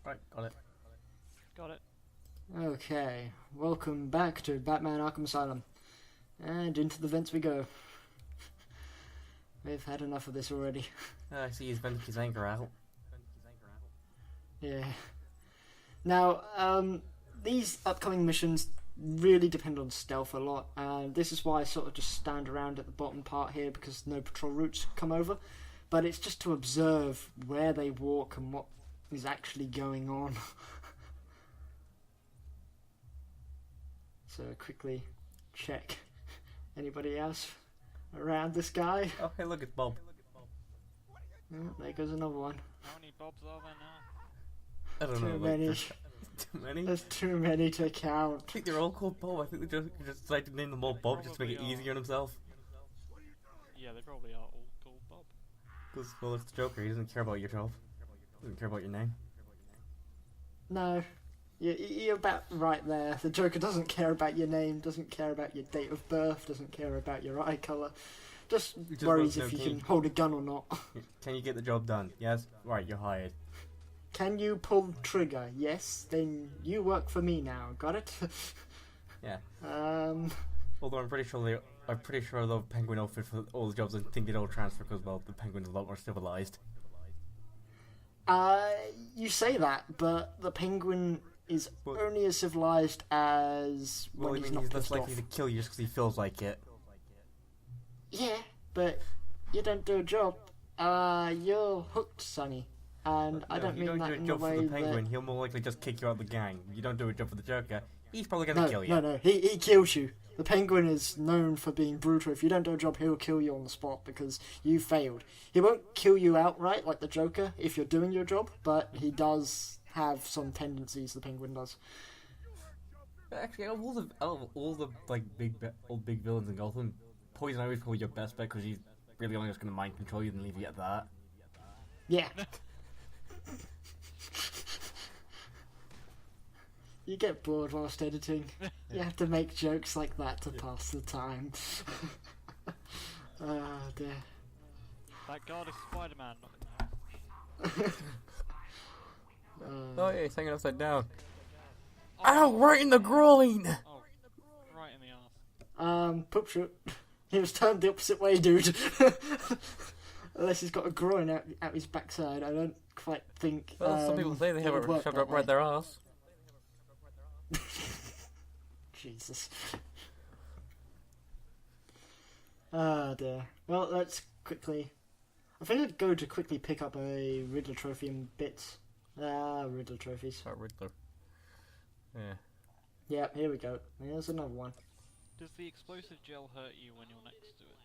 Right, got it. Got it. Okay, welcome back to Batman Arkham Asylum. And into the vents we go. We've had enough of this already. I see he's vented his anger out. Yeah. Now, these upcoming missions really depend on stealth a lot, and this is why I sort of just stand around at the bottom part here because no patrol routes come over. But it's just to observe where they walk and what is actually going on. So quickly check. Anybody else around this guy? Oh, hey, look, it's Bob. Oh, there goes another one. How many Bobs are there now? I don't know. Too many. Like, too many? There's too many to count. I think they're all called Bob. I think they just decided to name them all Bob just to make it easier on himself. Yeah, they probably are all called Bob. Because, well, it's the Joker. He doesn't care about your job. He doesn't care about your name. No, you're about right there. The Joker doesn't care about your name, doesn't care about your date of birth, doesn't care about your eye colour. Just worries if you can hold a gun or not. Can you get the job done? Yes? Right, you're hired. Can you pull the trigger? Yes? Then you work for me now. Got it? Yeah. Although I'm pretty sure the Penguin outfit for all the jobs and think they'd all transfer because, well, the Penguin's a lot more civilized. You say that, but the Penguin is only as civilized as when he's not he's pissed less likely off. to kill you just because he feels like it. Yeah, but you don't do a job. You're hooked, Sonny. And I don't mean that in the way for the Penguin, that... he'll more likely just kick you out of the gang. You don't do a job for the Joker, he's probably going to kill you. No, he kills you. The Penguin is known for being brutal. If you don't do a job, he'll kill you on the spot because you failed. He won't kill you outright like the Joker if you're doing your job, but he does have some tendencies, the Penguin does. Actually, out of all the like big villains in Gotham, Poison Ivy's probably your best bet because he's really only just going to mind control you and leave you at that. Yeah. You get bored whilst editing. You have to make jokes like that to pass the time. Oh dear. That guard is Spider-Man, not Oh yeah, he's hanging upside down. Ow! Right in the groin! Oh, right in the arse. Poop shoot. He was turned the opposite way, dude. Unless he's got a groin out his backside, I don't quite think. Well, some people say they have it shoved up right their arse. Jesus. Ah dear. Well, let's quickly... I think I'd go to quickly pick up a Riddler trophy in bits. Riddler trophies. Riddler. Yeah. Yep, here we go. Here's another one. Does the explosive gel hurt you when you're next to it?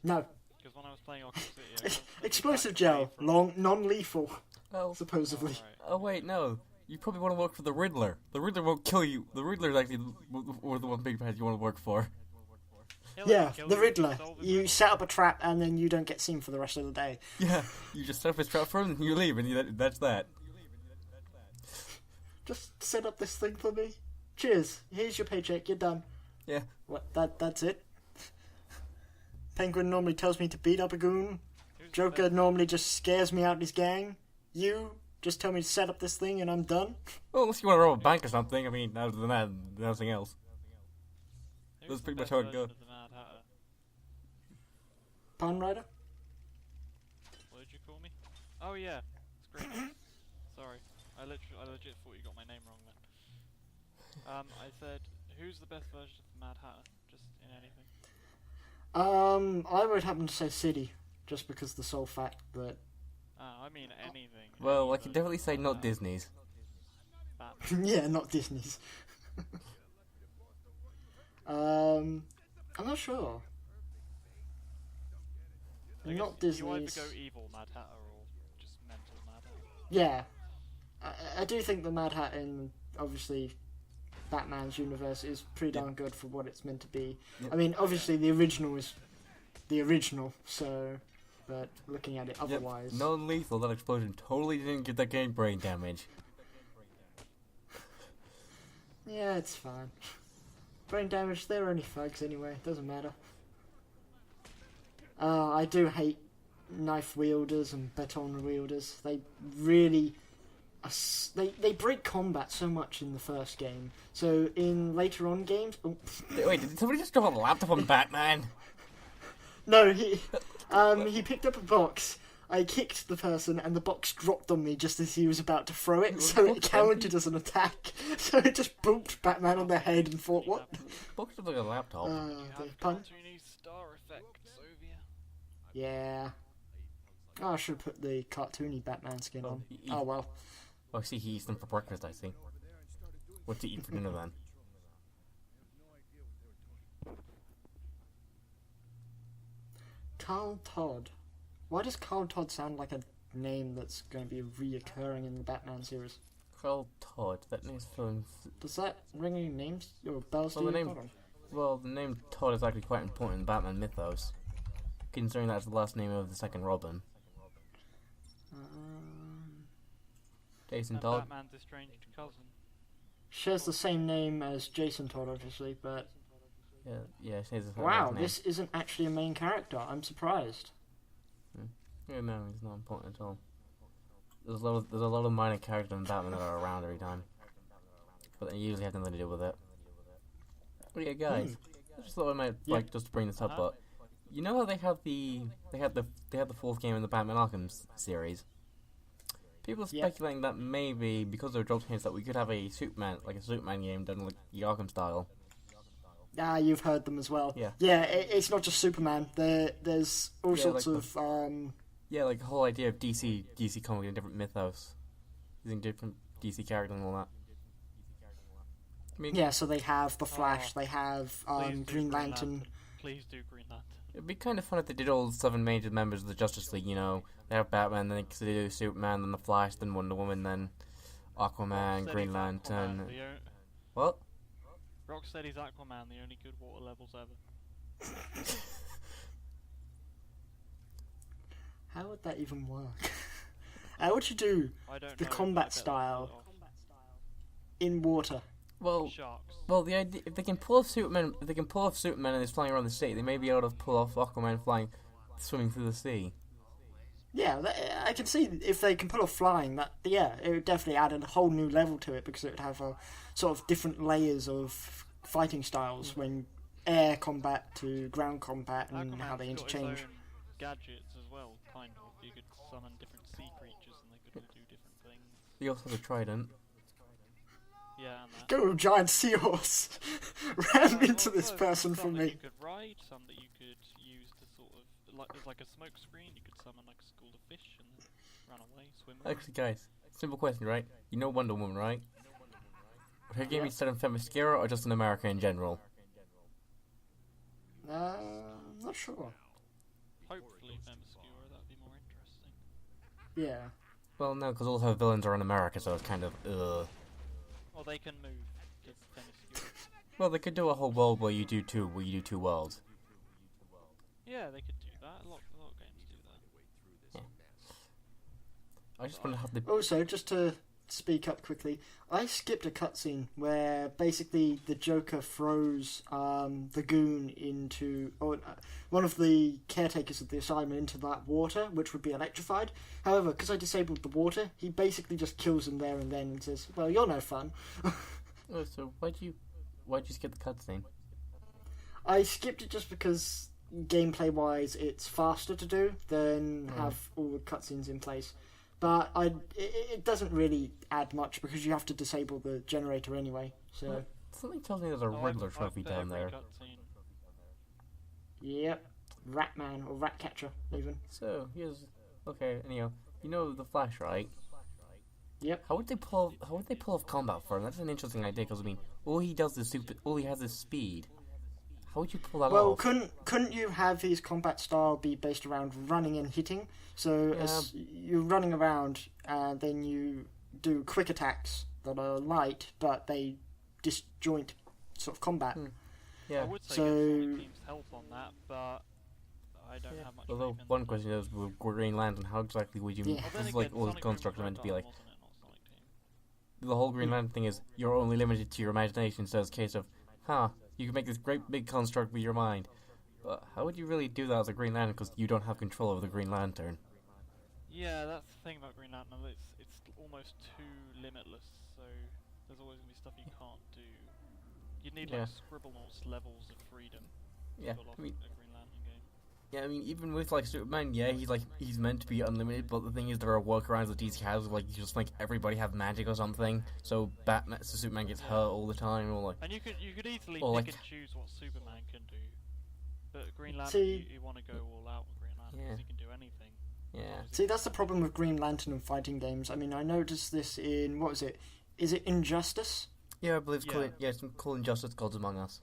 No. Because when I was playing Arkham City, I got Explosive gel, non-lethal, Oh. supposedly. Oh, right. Oh wait, no. You probably want to work for the Riddler. The Riddler won't kill you. The Riddler's actually the one big bad you want to work for. Yeah, the Riddler. You set up a trap and then you don't get seen for the rest of the day. Yeah, you just set up his trap for him and you leave, and that's that. Just set up this thing for me. Cheers. Here's your paycheck. You're done. Yeah. What? That's it. Penguin normally tells me to beat up a goon. Joker normally just scares me out of his gang. You just tell me to set up this thing and I'm done. Well, unless you want to rob a bank or something. I mean, other than that, nothing else. That's pretty much how it goes. Pun Rider? What did you call me? Oh yeah, it's great. Sorry, I legit thought you got my name wrong then. I said, who's the best version of the Mad Hatter? Just in anything. I would happen to say City, just because the sole fact that... I mean anything. Well, I can definitely say not Disney's. Batman. Yeah, not Disney's. I'm not sure. Not Disney's. You either go evil Mad Hatter or just mental Mad Hatter. Yeah. I do think the Mad Hat in, obviously, Batman's universe is pretty darn good for what it's meant to be. Yep. I mean, obviously the original is the original, so... But looking at it otherwise... Yep. Non-lethal, that explosion totally didn't give that game brain damage. Yeah, it's fine. Brain damage, they're only thugs anyway, doesn't matter. I do hate knife wielders and baton wielders. They really they break combat so much in the first game. So in later on games, Wait, did somebody just drop a laptop on Batman? no, he picked up a box. I kicked the person, and the box dropped on me just as he was about to throw it, so it counted as an attack. So it just booped Batman on the head and thought, what? Box looks like a laptop. The pun? Cartoony star effects over you. Yeah. Oh, I should have put the cartoony Batman skin on. he- Oh well. Oh, I see he eats them for breakfast, I see. What to eat for dinner then? Carl Todd. Why does Carl Todd sound like a name that's going to be reoccurring in the Batman series? Carl Todd, that name's from... Does that ring any names or bells to Well, you? the name- Well, the name Todd is actually quite important in the Batman mythos, considering that's the last name of the second Robin. Jason And Todd. Batman's estranged cousin. Shares the same name as Jason Todd, obviously, but Yeah, she has a wow, name. this isn't actually a main character. I'm surprised. Yeah, no, he's not important at all. There's a lot of minor characters in Batman that are around every time, but they usually have nothing to do with it. But yeah, guys, I just thought I might like just to bring this up, but you know how they had the fourth game in the Batman Arkham series. People are speculating that maybe because of dropped hints that we could have a Superman game done like the Arkham style. Ah, you've heard them as well. Yeah. Yeah, it's not just Superman. There's all Yeah, sorts like of Yeah, like the whole idea of DC comic in different mythos, using different DC characters and all that. I mean, yeah, so they have the Flash, they have Please do Green Lantern. Please do Green Lantern. it'd be kind of fun if they did all the 7 major members of the Justice League. You know, they have Batman, then they do Superman, then the Flash, then Wonder Woman, then Aquaman, Rocksteady's Green Lantern. Aquaman, What? Rocksteady's Aquaman, the only good water levels ever. How would that even work? How would you do I don't the know, combat but I bet style they'll in water? Well, pull it off. Sharks. well, the idea if they can pull off Superman and he's flying around the sea, they may be able to pull off Aquaman swimming through the sea. Yeah, I can see if they can pull off flying. It would definitely add a whole new level to it because it would have a sort of different layers of fighting styles when air combat to ground combat and how they Aquaman's got his interchange. own gadgets as well, kind of. You could summon different sea creatures and they could all do different things. He also has a trident. Yeah, and that. Go, giant seahorse! Ram into this Well, person some for that me. You could ride, some that you could use to sort of there's like a smoke screen. You could summon like a school of fish and then run away, swim away. Actually, guys, simple question, right? You know Wonder Woman, right? Would her game be set in Themyscira or just in America in general? Not sure. Hopefully, Themyscira, that'd be more interesting. Yeah. Well, no, because all her villains are in America, so it's kind of Or they can move to Themyscira. Well, they could do a whole world where you do two worlds. Yeah, they could do that. A lot of games do that. I just wonder how they. Also, just to speak up quickly, I skipped a cutscene where basically the Joker throws the goon into one of the caretakers of the asylum into that water, which would be electrified. However, because I disabled the water, he basically just kills him there and then and says, "Well, you're no fun." Oh, so why'd you skip the cutscene? I skipped it just because gameplay-wise, it's faster to do than have all the cutscenes in place. But it doesn't really add much because you have to disable the generator anyway. So, Something tells me there's a Riddler trophy down there. yep, Ratman or Ratcatcher even. So anyhow, you know the Flash, right? Yep. How would they pull off combat for him? That's an interesting idea because I mean, all he has is speed. How would you pull that Well, off? couldn't you have his combat style be based around running and hitting? So as you're running around, then you do quick attacks that are light, but they disjoint sort of combat. I would say So- get Sonic Team's help on that, but I don't have much. Although faith in one them. question is with Green Lantern, how exactly would you? Yeah. Well, This then is like again, all the Sonic constructs are Boom meant to be Red like. Dawn, wasn't it? Not Sonic Team. The whole Green Lantern thing is you're only limited to your imagination. So it's a case of, you can make this great big construct with your mind. But how would you really do that as a Green Lantern? Because you don't have control over the Green Lantern. Yeah, that's the thing about Green Lantern. It's almost too limitless. So there's always gonna be stuff you can't do. You need Yeah. like Scribblenauts levels of freedom Yeah, to pull off I mean, a Green Lantern game. yeah, I mean, even with like Superman, yeah, he's meant to be unlimited, but the thing is, there are workarounds that DC has, like you just make everybody have magic or something, so Superman gets hurt all the time, or like, And you could easily or pick like- and choose what Superman can do. But Green Lantern, See- you want to go all out with Green Lantern Yeah. because he can do anything. yeah, See, that's the problem with Green Lantern and fighting games. I mean, I noticed this in, what was it? Is it Injustice? yeah, I believe Yeah. it's called Injustice: Gods Among Us.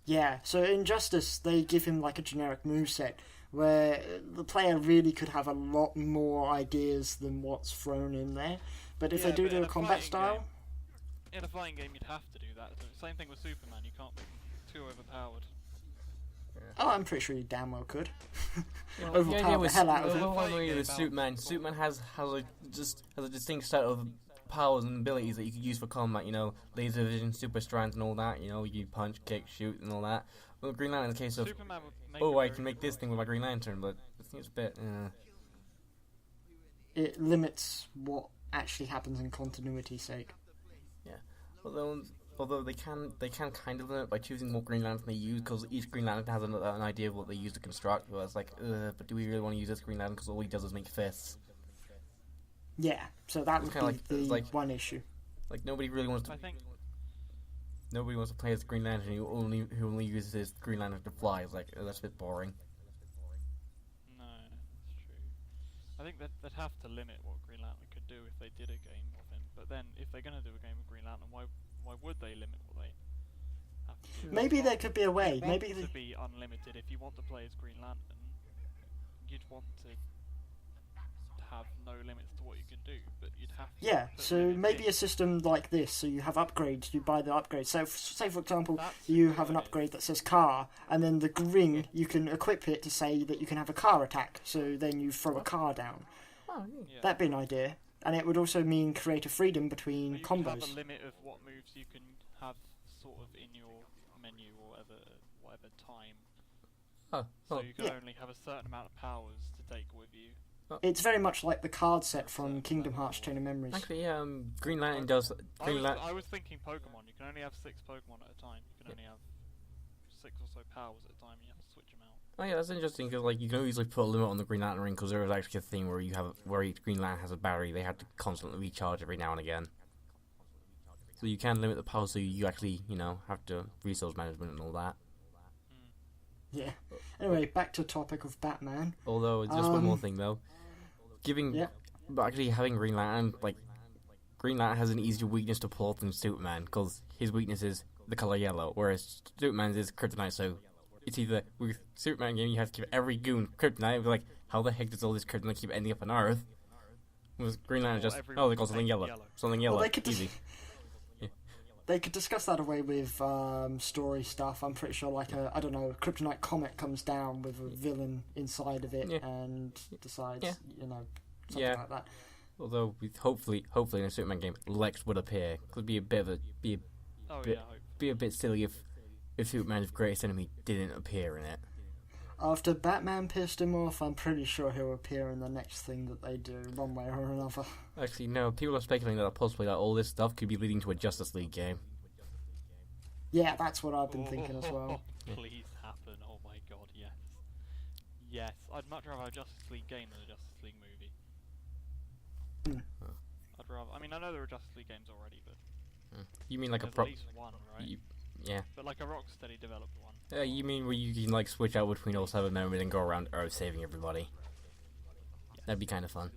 Yeah, so in Justice, they give him like a generic moveset where the player really could have a lot more ideas than what's thrown in there. But if Yeah, they do but do in a a combat fighting style, game- In a fighting game, you'd have to do that. So same thing with Superman. You can't make him too overpowered. oh, I'm pretty sure you damn well could. Yeah, Overpower the hell out of the him. whole Fighting idea game with Superman. balance. Superman has a distinct set of powers and abilities that you could use for combat. You know, laser vision, super strength, and all that. You know, you punch, kick, shoot, and all that. Well, Green Lantern is a case of, Superman would make oh, a I very can make good this thing with my rogue. Green Lantern, but I think it's a bit. It limits what actually happens in continuity's sake. Although they can kind of limit it by choosing what Green Lantern they use, because each Green Lantern has an idea of what they use to construct. Well, it's like, but do we really want to use this Green Lantern because all he does is make fists? Yeah, so that It's would kinda be like- the it's like- one issue. Like nobody really wants to. I think Nobody wants to play as Green Lantern who only uses his Green Lantern to fly. It's like, that's a bit boring. no, that's true. I think that they'd have to limit what Green Lantern could do if they did a game of him. But then, if they're gonna do a game of Green Lantern, why would they limit what they have to do? Maybe there could be a way. It Maybe wants to be unlimited. If you want to play as Green Lantern, you'd want to have no limits to what you can do, but you'd have to. yeah. put So limits maybe in. a system like this. So you have upgrades. You buy the upgrades. So say for example, That's a you good have an idea. upgrade that says car, and then the ring you can equip it to say that you can have a car attack. So then you throw a car down. Oh, Yeah. That'd be an idea, and it would also mean creative freedom between But you could have combos. a limit of what moves you can have sort of in your menu or whatever time. oh, So oh, you can yeah. only have a certain amount of powers to take with you. It's very much like the card set from Kingdom Hearts Chain of Memories. actually, yeah. Green Lantern does. I was thinking Pokemon. You can only have 6 Pokemon at a time. You can only have 6 or so powers at a time. You have to switch them out. Oh yeah, that's interesting because like you can easily put a limit on the Green Lantern ring because there is actually a thing where each Green Lantern has a battery they have to constantly recharge every now and again. So you can limit the power, so you actually have to resource management and all that. Yeah. Anyway, back to topic of Batman. Although just one more thing though, Yeah. but actually having Green Lantern Green Lantern has an easier weakness to pull off than Superman because his weakness is the color yellow, whereas Superman's is kryptonite. So it's either with Superman game you have to give every goon kryptonite. But like, how the heck does all this kryptonite keep ending up on Earth? With Green Lantern, Well, just everyone they got something painted yellow, yellow. something yellow, they could easy. They could discuss that away with story stuff. I'm pretty sure, like a kryptonite comet comes down with a villain inside of it Yeah. and decides, Yeah. something Yeah. like that. Although with hopefully in a Superman game, Lex would appear. Could be a bit of a Oh Bit- yeah, I hope. be a bit silly if Superman's greatest enemy didn't appear in it. After Batman pissed him off, I'm pretty sure he'll appear in the next thing that they do, one way or another. Actually, no. People are speculating that possibly all this stuff could be leading to a Justice League game. Yeah, that's what I've been thinking as well. Please happen. Oh my god, yes. Yes, I'd much rather a Justice League game than a Justice League movie. Hmm. I'd rather. I mean, I know there are Justice League games already, but You mean like a there's pro? at least one, right? Yeah. But like a Rocksteady developed one. You mean where you can switch out between all 7 members and go around Earth saving everybody? That'd be kind of fun.